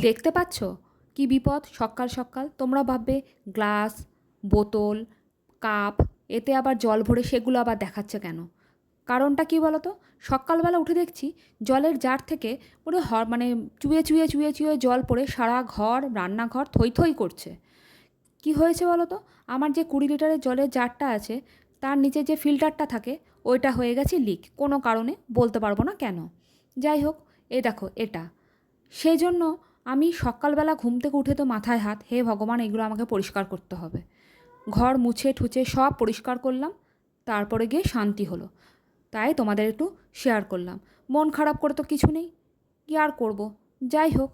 দেখতে পাচ্ছ কি বিপদ? সকাল সকাল তোমরা ভাববে গ্লাস, বোতল, কাপ, এতে আবার জল ভরে সেগুলো আবার দেখাচ্ছে কেন? কারণটা কি বলো তো? সকালবেলা উঠে দেখছি জলের জার থেকে পুরো মানে চুয়ে চুয়ে চুয়ে চুয়ে জল পড়ে সারা ঘর, রান্নাঘর থই থই করছে। কি হয়েছে বলো তো? আমার যে 20 লিটারের জলের জারটা আছে তার নিচে যে ফিল্টারটা থাকে ওইটা হয়ে গেছে লিক, কোনো কারণে, বলতে পারবো না কেন। যাই হোক, এই দেখো এটা। সেই জন্য আমি সকালবেলা ঘুম থেকে উঠে তো মাথায় হাত, হে ভগবান এগুলো আমাকে পরিষ্কার করতে হবে। ঘর মুছে ঠুছে সব পরিষ্কার করলাম, তারপরে গিয়ে শান্তি হলো। তাই তোমাদের একটু শেয়ার করলাম। মন খারাপ করে তো কিছু নেই, কী আর করব। যাই হোক,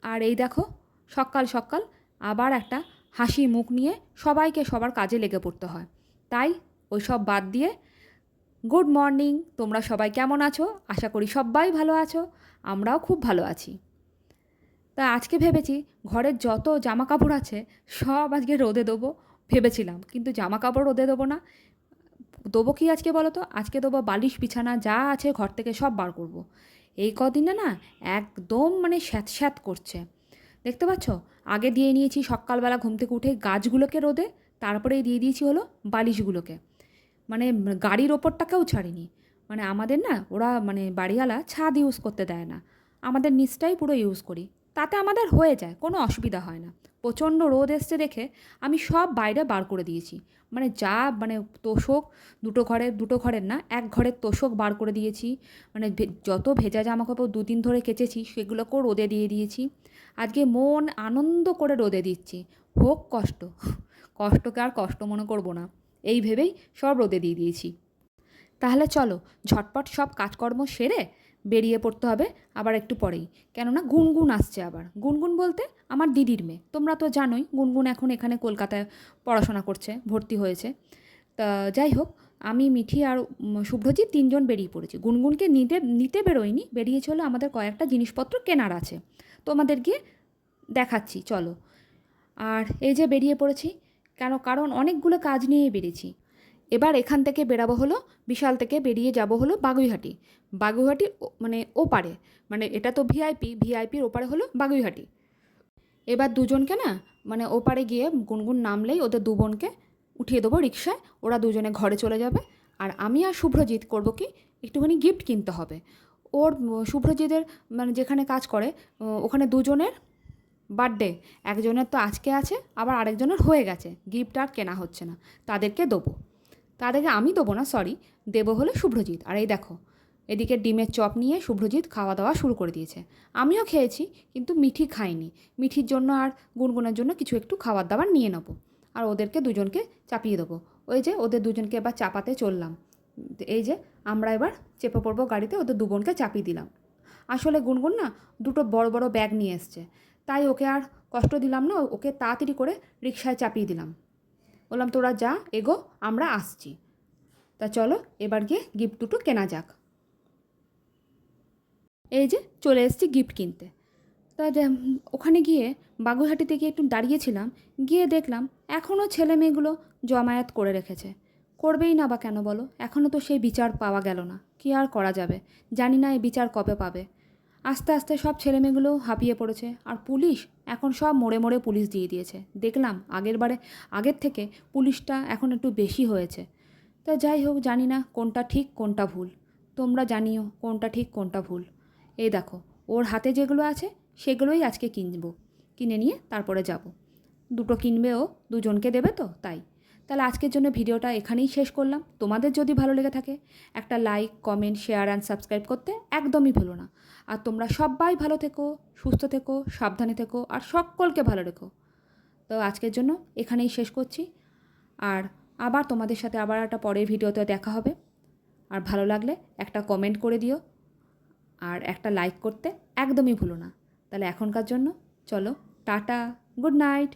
আর এই দেখো সকাল সকাল আবার একটা হাসি মুখ নিয়ে সবাইকে সবার কাজে লেগে পড়তে হয়। তাই ওই সব বাদ দিয়ে গুড মর্নিং, তোমরা সবাই কেমন আছো? আশা করি সবাই ভালো আছো, আমরাও খুব ভালো আছি। তা আজকে ভেবেছি ঘরের যত জামা কাপড় আছে সব আজকে রোদে দেবো ভেবেছিলাম, কিন্তু জামা কাপড় রোদে দেবো না। দেবো কি আজকে বলো তো? আজকে দেবো বালিশ বিছানা যা আছে ঘর থেকে সব বার করব। এই কদিনে না একদম মানে স্যাঁত স্যাঁত করছে, দেখতে পাচ্ছ? আগে দিয়ে নিয়েছি সকালবেলা ঘুম থেকে উঠে গাছগুলোকে রোদে, তারপরে দিয়ে দিয়েছি হলো বালিশগুলোকে। মানে গাড়ির ওপরটাকেও ছাড়িনি। মানে আমাদের না ওরা মানে বাড়িওয়ালা ছাদ ইউজ করতে দেয় না, আমাদের নিচটাই পুরো ইউজ করি। তাতে আমাদের হয়ে যায়, কোনো অসুবিধা হয় না। প্রচণ্ড রোদ এসছে দেখে আমি সব বাইরে বার করে দিয়েছি। মানে যা মানে তোষক, দুটো ঘরের না, এক ঘরের তোষক বার করে দিয়েছি। মানে যত ভেজা জামাকাপড় 2 দিন ধরে কেচেছি সেগুলোকেও রোদে দিয়ে দিয়েছি। আজকে মন আনন্দ করে রোদে দিচ্ছি। হোক কষ্ট, কষ্টকে আর কষ্ট মনে করব না, এই ভেবেই সব রোদে দিয়ে দিয়েছি। তাহলে চলো ঝটপট সব কাজকর্ম সেরে বেরিয়ে পড়তে হবে আবার একটু পরেই। কেননা গুনগুন আসছে আবার। গুনগুন বলতে আমার দিদির মেয়ে, তোমরা তো জানোই গুনগুন এখন এখানে কলকাতায় পড়াশোনা করছে, ভর্তি হয়েছে। তা যাই হোক, আমি মিঠি আর শুভ্রজিৎ 3জন বেরিয়ে পড়েছি। গুনগুনকে নিতে নিতে বেরোয়নি, বেরিয়েছে হলো আমাদের কয়েকটা জিনিসপত্র কেনার আছে, তোমাদের গিয়ে দেখাচ্ছি চলো। আর এই যে বেরিয়ে পড়েছি, কারণ অনেকগুলো কাজ নিয়েই বেরিয়েছি। এবার এখান থেকে বেরাবো হলো, বিশাল থেকে বেরিয়ে যাব হলো বাগুইহাটি। বাগুইহাটির মানে ওপারে, মানে এটা তো ভিআইপির ওপারে হলো বাগুইহাটি। এবার দুজনকে না মানে ওপারে গিয়ে গুনগুন নামলেই ওদের 2 বোনকে উঠিয়ে দেবো রিক্সায়, ওরা দুজনে ঘরে চলে যাবে। আর আমি আর শুভ্রজিৎ করবো কি, একটুখানি গিফট কিনতে হবে। ওর শুভ্রজিতের মানে যেখানে কাজ করে ওখানে দুজনের বার্থডে, একজনের তো আজকে আছে আবার আরেকজনের হয়ে গেছে, গিফট আর কেনা হচ্ছে না, তাদেরকে দেবো। তাদেরকে আমি দেবো না, সরি, দেবো হলো শুভ্রজিৎ। আর এই দেখো এদিকে ডিমের চপ নিয়ে শুভ্রজিৎ খাওয়া দাওয়া শুরু করে দিয়েছে। আমিও খেয়েছি, কিন্তু মিঠি খাইনি। মিঠির জন্য আর গুনগুনের জন্য কিছু একটু খাবার দাবার নিয়ে নেবো, আর ওদেরকে দুজনকে চাপিয়ে দেবো। ওই যে ওদের দুজনকে এবার চাপাতে চললাম। এই যে আমরা এবার চেপে পড়বো গাড়িতে, ওদের 2 বোনকে চাপিয়ে দিলাম। আসলে গুনগুন না 2টো বড় বড় ব্যাগ নিয়ে এসছে, তাই ওকে আর কষ্ট দিলাম না, ওকে তাড়াতাড়ি করে রিকশায় চাপিয়ে দিলাম। বললাম তোরা যা এগো, আমরা আসছি। তা চলো এবার গিয়ে গিফট দুটো কেনা যাক। এই যে চলে এসেছি গিফট কিনতে। তা ওখানে গিয়ে বাগুইহাটিতে গিয়ে একটু দাঁড়িয়েছিলাম, গিয়ে দেখলাম এখনও ছেলে মেয়েগুলো জমায়েত করে রেখেছে। করবেই না বা কেন বলো? এখনও তো সেই বিচার পাওয়া গেল না, কী আর করা যাবে? জানি না এই বিচার কবে পাবে। আস্তে আস্তে সব ছেলেমেয়েগুলো হাঁপিয়ে পড়েছে, আর পুলিশ এখন সব মোড়ে মোড়ে পুলিশ দিয়ে দিয়েছে। দেখলাম আগের থেকে পুলিশটা এখন একটু বেশি হয়েছে। তা যাই হোক, জানি না কোনটা ঠিক কোনটা ভুল, তোমরা জানিও কোনটা ঠিক কোনটা ভুল। এই দেখো ওর হাতে যেগুলো আছে সেগুলোই আজকে কিনবো, কিনে নিয়ে তারপরে যাব। 2টো কিনবে, ও 2জনকে দেবে তো তাই। তাহলে আজকের জন্য ভিডিওটা এখানেই শেষ করলাম। তোমাদের যদি ভালো লেগে থাকে একটা like, comment, share and subscribe করতে একদমই ভুলো না। আর তোমরা সবাই ভালো থেকো, সুস্থ থেকো, সাবধানে থেকো, আর সকলকে ভালো রেখো। তো আজকের জন্য এখানেই শেষ করছি। আর আবার তোমাদের সাথে আবার একটা পরের ভিডিওতে দেখা হবে। আর ভালো লাগলে একটা কমেন্ট করে দিও, আর একটা লাইক করতে একদমই ভুলো না। তাহলে এখনকার জন্য চলো টাটা, গুড নাইট।